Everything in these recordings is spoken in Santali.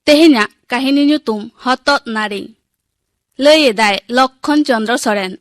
तेहेन्या काहिनी ᱧᱩᱛᱩᱢ हतत नाड़ी लई एदाय लक्षण चंद्र सोरेन।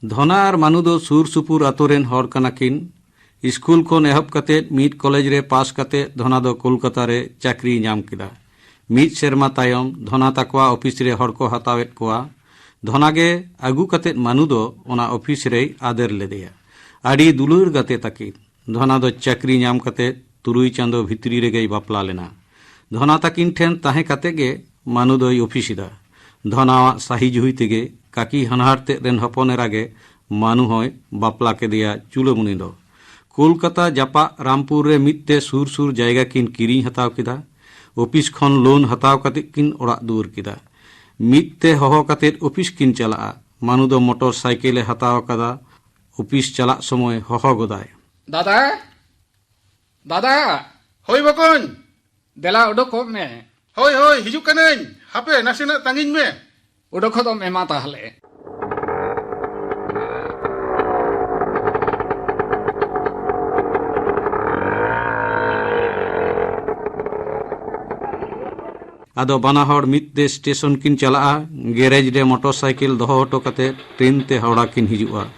धना और मानु दो सुर सुपुर आतोरेन हर कनाकिन। स्कूल खन एहब कते मिड कॉलेज रे पास कते धना दो कोलकाता रे चाकरी नाम किदा। मिड सेरमा तायम धना ताकवा ऑफिस रे हर को हतावेत कोआ। धना गे आगु कते मानु दो ओना ऑफिस रे आदर लेदेया। आड़ी दुलुर गते ताकिन धना दो चाकरी नाम कते तुरुई चांदो भितरी रे गई बापला लेना। धना ताकिन ठेन ताहे कते गे मानु दो ऑफिसिदा। धना साही जुही तेगे काकी हनहारते रेन हपनेरा गे मानु होय बापला के दिया चुलोमुनी दो। कोलकाता जापा रामपुर रे मित्ते सुर सुर जायगा किन किरी हताव किदा। ऑफिस खन लोन हताव कते किन ओड़ा दूर किदा। मित्ते हहो कते ऑफिस किन चला। मानु दो मोटर साइकिल हताव कदा। ऑफिस चला समय हहो गोदाय दादा दादा होय बकन देला उडोको में होय होय हिजुक कनेन हापे नासेना तांगिन में उडोको दो एमा ताहले आदो बानाहर मित्ते स्टेशन किन चला। गैरेज रे मोटरसाइकिल दोहो हटो कते ट्रेन ते हावड़ा किन हिजुआ।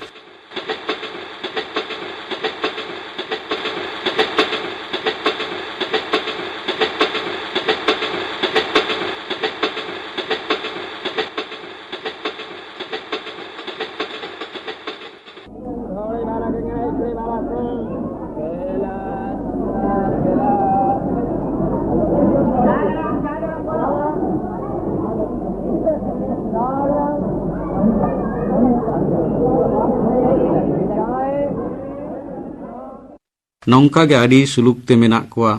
नौका गे आड़ी सुलुक ते मेना कोआ।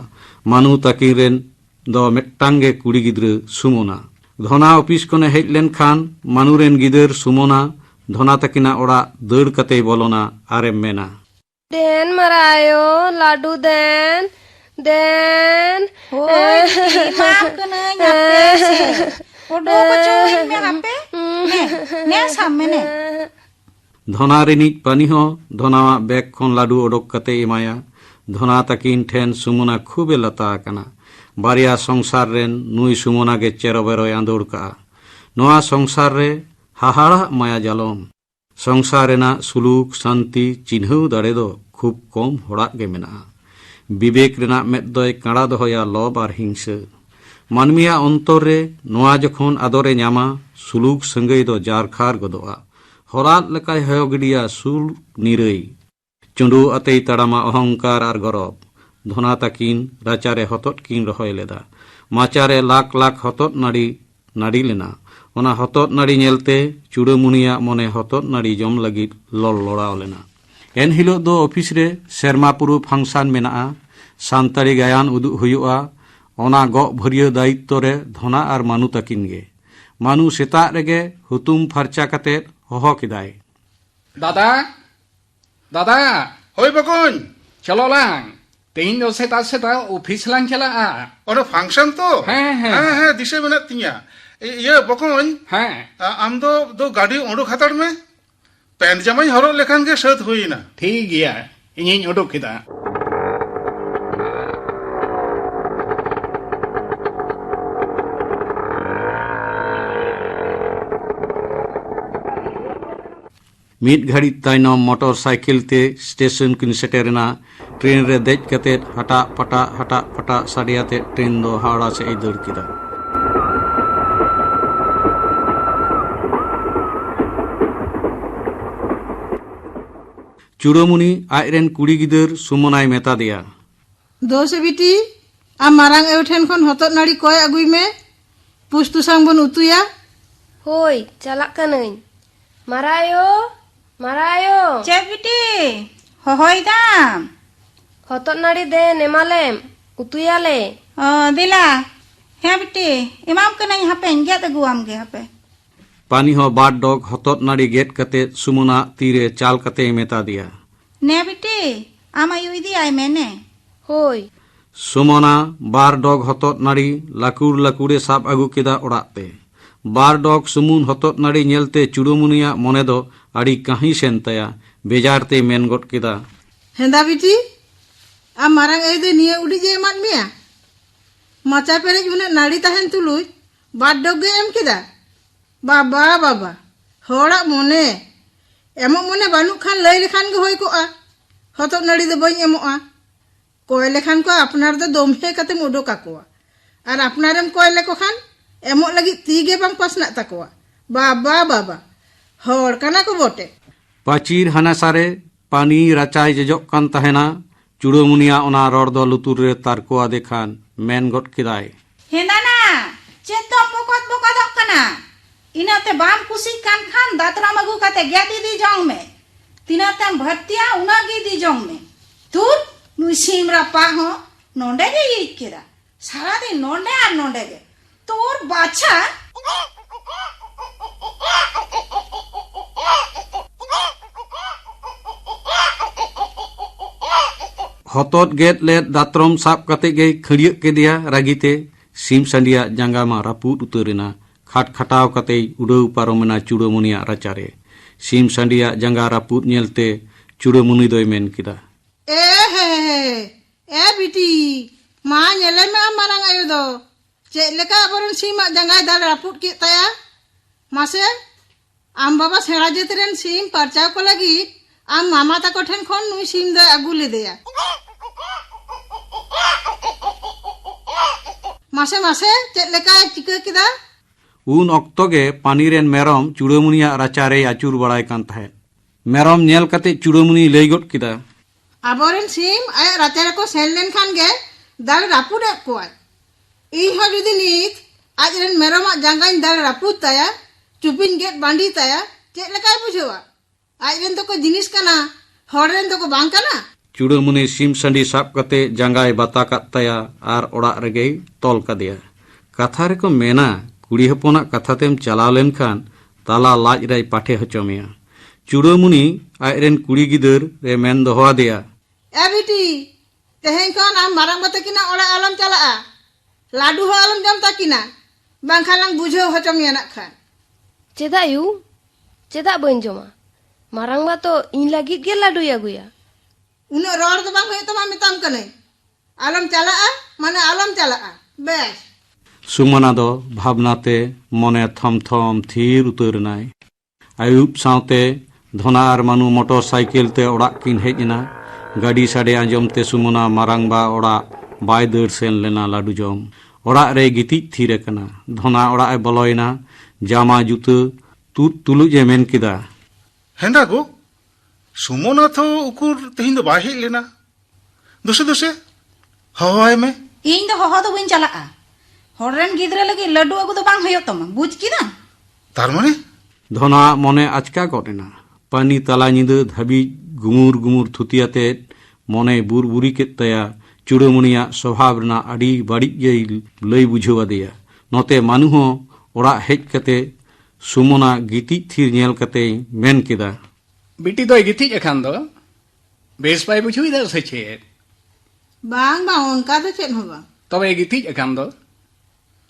मानु ताकिन रेन दो मेट्टांगे कुड़ी गिद्र सुमोना। धना ऑफिस कोने हेज लेन खान मानु रेन गिदर सुमोना धना ताकिना ओड़ा दड़ कते बोलोना आरे मेना देन मरायो लाडू देन देन होय माफ कने यापे से ओडो बचो में हापे ने सामने ने धना रेनी पानी हो धना बैग खन लाडू ओडक कते इमाया। धना ताकिन ठेन सुमोना खूबे लता आकना। बारिया संसार रेन नुई सुमोना गे चेरो बेरो आंदोड़ का। नोआ संसार रे हाहाड़ा माया जालम। संसार रेना सुलूक शांति चिन्हौ दाड़े दो खूब कम होड़ा गे मेना। विवेक रेना मेद दोय काड़ा दोहया लोभ आर हिंसा। मानमिया अंतर रे नोआ जखन आदरे न्यामा सुलूक संगई दो जारखार गदोआ। हरात लेकाय हयो गिडिया सुल निरई चुंडू अतई तड़ामा अहंकार आर गरब। धना ताकिन राचारे हतत किन रहोय लेदा। माचारे लाख लाख हतत नाड़ी नाड़ी लेना। ओना हतत नाड़ी नेलते चुड़ामुनिया मने हतत नाड़ी जम लगित लड़ लड़ाव लेना। एन हिलो दो ऑफिस रे सेरमापुरु फांक्शन मेना। सानताड़ी गायन उदुग हुयुआ। ओना गो भरिया दायित्व रे धना आर मानु ताकिन गे। मानु सेता रेगे हुतुम फरचा कते होहो किदाय दादा दादा होय बकन चलो लांग तीन दो सेता ऑफिस लांग चला और फंक्शन तो हाँ दिशा मेना तिया ये बकन हाँ आम दो गाड़ी ओडुक हाताड़ में पैंट जामाई हरो लेखान के सत हुईना ठीक गया इन्हीं उडोक किदा मिड घड़ी तायनम मोटर साइकिल ते स्टेशन किन सेटेरना। ट्रेन रे देज कते हटा पटा साडियाते ट्रेन दो हावड़ा से दड़ किदा। चुड़ामुनी आयरेन कुड़ी गिदर सुमनाय मेता दिया दोसे बिटी आ मारांग एवठेन खन हतत नाड़ी कोय अगुई में पुस्तु सांग बन उतुया होय चला कनई मरायो मरायो चे बिटी होय दाम हतत नाड़ी देन एमालेम उतुयाले दिला हे बिटी इमाम कनई हापे गेत अगुआम गे हापे पानी हो बाट डॉग हतत नाड़ी गेट कते सुमना तीरे चाल कते मेता दिया ने बिटी आमा युदी आय मैंने होय सुमना बार डॉग हतत नाड़ी लाकुड़ लाकुड़े साब अगु किदा ओड़ाते। बार डॉग सुमुन हतत नाड़ी नेलते चुड़ामुनिया मने दो आड़ी कहीं सेन तया बेजारते मेन गट किदा हेंदा बिटी आ मारांग ए दे निये उडी जे मान मिया माचा पेरेज उन्हें नाड़ी तहन तुलुज बाद डगे एम किदा बाबा बाबा होड़ा मोने एमो मोने बानु खान लई लेखान गे होय कोआ हतो नाड़ी दो बई एमोआ कोय लेखान को अपनार दो दोमहे कतेम उडोक आकोआ और अपनारेम कोय लेको खान एमो लगी तीगे बांग पासना तकोआ बाबा बाबा होड़ कना को बोटे पाचिर हानासारे पानी राचाय जजोक कान तहेना चुड़ोमुनिया ओना रड़ दो लुतुर रे तारको आदे खान मेन गट किदाय हेंदाना चेत तो बोकत कना इनाते बाम कुसी कान खान दातराम अगु काते गेदी दी जोंग में तिनाते भत्तिया उनागी दी जोंग में तुर नुई सीमरा पा हो नोंडे गे ये केदा सारा दिन नोंडे आर नोंडे गे तोर बाछा हतोत गेट लेट दातरम साब कते गे खड़िय के दिया रागीते सीम संडिया जांगा मा रापुट उतरेना खाट खटाव कते उड़ौ पारोमना चुड़ोमुनिया राचारे सीम संडिया जांगा रापुट नेलते चुड़ोमुनि दोय मेन किदा ए बिटी मा नेले में मारांग आयो दो चे लेका बरन सीम जांगा दाल रापुट के तया मासे आम बाबा सेड़ा जेतरेन सीम परचाव को लगी आम मामा तको ठेन खन नुई सीम द आगु ले देया मासे मासे चेत लेका चिका किदा उन ऑक्तो गे पानी रेन मेरम चुड़ोमुनिया राचारे आचुर बड़ाय कान थाहे मेरम नेल कते चुड़ोमुनि लई गट किदा आबोरेन सीम आय राचारे को सेल लेन खान गे दाल रापुट को इन हो जुदी नीत आज रेन मेरम जांगाइन दाल रापुट ताया चुपिन गेट बांडी ताया चेत लेका बुझवा आज रेन तो को जिनिस कना हर रेन तो को बांग कना चुड़ोमुनि सीम संडी साब कते जांगाय बाता काताया आर ओड़ा रेगे तोल कदिया कथा रे को मेना कुड़ी हपना कथातेम चलाव लेन खान ताला लाज रे पाठे हचोमिया चुड़ोमुनि आयरेन कुड़ी गिदर रे मेन दोहा दिया ए बिटी तेहें कोन आम मारांग बते किना ओड़ा आलम चला लाडू हो आलम जम ताकिना बांखालांग बुझो हचोमिया ना खान चेदा यू चेदा बन जमा मारांग बा तो इन लगी गे लाडू यागुया उन रोड तो बांग तो मिताम कने आलम चला माने आलम चला बेस सुमना दो भावनाते मने थम थम थीर उतरनाय आयुब सावते धोना आर मानु मोटरसाइकिल ते ओड़ा किन हेजना गाड़ी साडे आंजमते सुमना मारांगबा ओड़ा बाय दर सेन लेना लाडू जम ओड़ा रे गिति थीर कना धोना ओड़ा ए बलयना जामा जुते तुलुजे मेन किदा हेंदा गो सुमोना तो उकुर तेहिं दो बाहे लेना दोसे दोसे हवाय में इन दो हो दो बिन चला हररेन गिदरे लगी लड्डू अगु दो बांग हयो तमा बुझ किदा तार माने धोना मने आचका गटेना पानी तला निदे धाबी गुमुर गुमुर थुतियाते मने बुरबुरी केतया चुड़ोमुनिया स्वभाव रना आडी बाड़ी गे लई बुझावा दिया नोते मानु हो ओड़ा हेज कते सुमना गिति थीर नेल कते मेन किदा बिटी दो गिति एखान दो बेस पाई बुझुई दो से छेद बांग बांग उनका तो चेन होगा तबे गिति एखान दो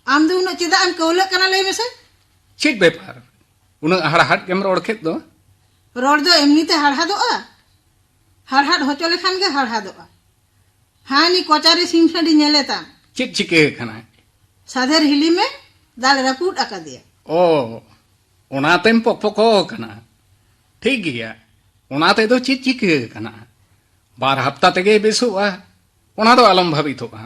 आम दो उन चेदा आम कौले कना लई मेसे चिट बेपार उन हड़हाट गेम रोड खेत दो रोड दो एमनी ते हड़हा दो हड़हाट होचो लेखान गे हड़हा दो हानी कोचारी सीम संडी नेले ता चिट चिके खाना साधेर हिली में दाल रापुट आका दिया ओ ओनातेम पकपको कना ठीक गया ओनाते दो चिट चिके कना बार हफ्ता तेगे बेसुआ ओना दो आलम भाबितोआ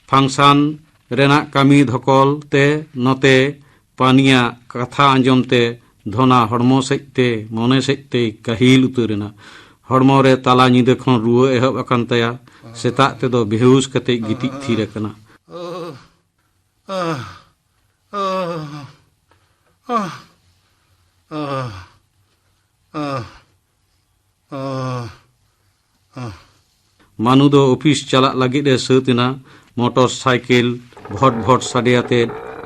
फंक्शन रेना कामी धकल ते नते पानिया कथा आंजमते धोना हड़मो सेते मने सेते काहिल उतरेना हड़मो रे ताला निदे खन रुआ एहब अकान तया सेता ते दो बेहुस कते गिति थीर कना मानु दो ऑफिस चला लगी दे सतना मोटरसाइकिल भट भट साडियाते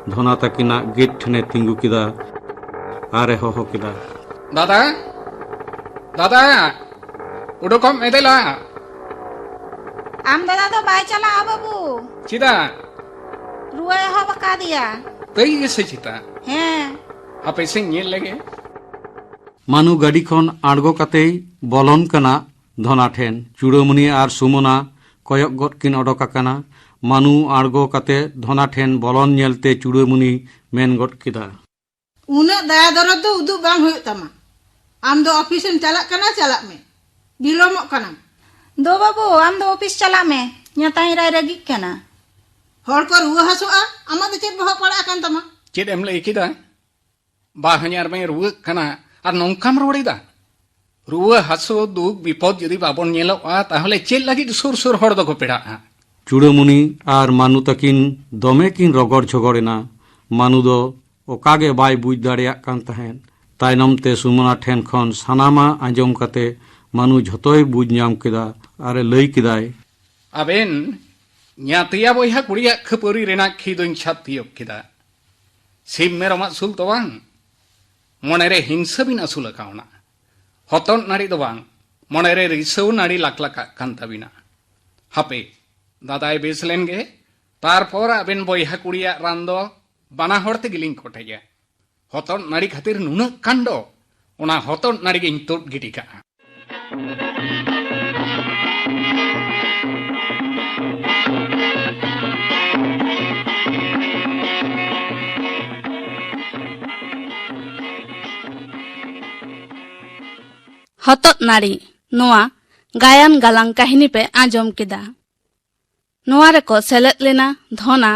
धोना तकिना गेट ठने तिंगु किदा आरे हो किदा दादा दादा उडोकम एदेला आम दादा तो बाय चला आ बाबू चिदा रुआ हो बका दिया तई से चिता हैं आपे से नेल लगे मानु गाड़ी खन आड़गो कते बोलन कना धोना ठेन चुड़ोमुनि आर सुमना कयक गट किन अडका कना मानु आड़गो कते धना ठेन बलन नेलते चूड़ामुनी मेन गद केदा उना दया दरद दो उदु बांग होय तमा आम दो ऑफिस में चलाक में बिलोमक कना दो बाबू आम दो ऑफिस चला में ᱧᱟᱛᱟᱭ ᱨᱟᱭ ᱨᱟᱜᱤᱜ ᱠᱟᱱᱟ हर को रुआ हसुआ आमा दो चेद बहक पड़ा कान तमा चेद एम लई केदा बाहण्यार में रुवाक कना आर नोंकाम रोड़ेदा रुआ हासो दुख विपद यदि बाबन नेलोआ ताहले चेद लागिद सुर सुर हर दो को पेड़ाआ चूड़ामुनी आर मानु तकिन दमे किन रगड़ झगड़ेना मानु दो ओकागे बाय बुझ दाड़ेयाक कान तहेन तायनम ते सुमना ठेन खन सानामा आंजम कते मानु झतोय बुझ नाम केदा आरे लई केदाय आबेन ᱧᱟᱛᱤᱭᱟ ᱵᱚᱭᱦᱟ ᱠᱩᱲᱤᱭᱟᱜ ᱠᱷᱟᱹᱯᱟᱹᱨᱤ ᱨᱮᱱᱟᱜ ᱠᱷᱤᱫᱩᱧ ᱪᱷᱟᱛ ᱛᱤᱭᱳᱜ ᱠᱮᱫᱟ ᱥᱤᱢ ᱢᱮᱨᱚᱢ ᱟᱹᱥᱩᱞ ᱫᱚ ᱵᱟᱝ ᱢᱚᱱᱮᱨᱮ ᱦᱤᱝᱥᱟᱹ ᱵᱤᱱ ᱟᱹᱥᱩᱞ ᱟᱠᱟᱣᱱᱟ ᱦᱚᱛᱚᱫ ᱱᱟᱹᱲᱤ ᱫᱚ ᱵᱟᱝ ᱢᱚᱱᱮᱨᱮ ᱨᱤᱥᱟᱹᱣ ᱱᱟᱹᱲᱤ ᱞᱟᱠᱞᱟᱠᱟᱜ ᱠᱟᱱ ᱛᱟᱵᱤᱱᱟ ᱦᱟᱯᱮ ᱫᱟᱫᱟᱭ ᱵᱮᱥ ᱞᱮᱱᱜᱮ ᱛᱟᱨᱯᱚᱨ ᱟᱵᱮᱱ ᱵᱚᱭᱦᱟ ᱠᱩᱲᱤᱭᱟᱜ ᱨᱟᱱ ᱫᱚ ᱵᱟᱱᱟ ᱦᱚᱲ ᱛᱮᱜᱮᱞᱤᱧ ᱠᱚᱴᱮᱡᱟ ᱦᱚᱛᱚᱫ ᱱᱟᱹᱲᱤ ᱠᱷᱟᱹᱛᱤᱨ ᱱᱩᱱᱟᱹᱜ ᱠᱟᱱᱰᱚ ᱚᱱᱟ ᱦᱚᱛᱚᱫ ᱱᱟᱹᱲᱤ ᱜᱤᱧ ᱛᱩᱫ ᱜᱤᱰᱤ ᱠᱟᱜᱼᱟ हतत नाड़ी नोआ गायन गालांग काहिनी पे आजम केदा नोआ रेको सेलेद लेना धना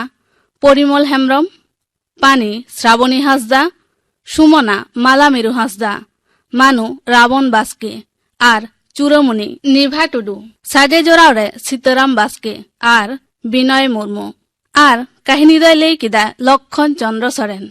परिमल हेम्ब्रम पानी श्रावणी हासदा सुमना माला मिरु हासदा मानु रावण बास्के आर चूड़ामुनी निर्भा टुडू साजे जोराव रे सीताराम बास्के आर बिनय मुर्मू आर काहिनी दो लई केदा लक्षण चंद्र सोरेन।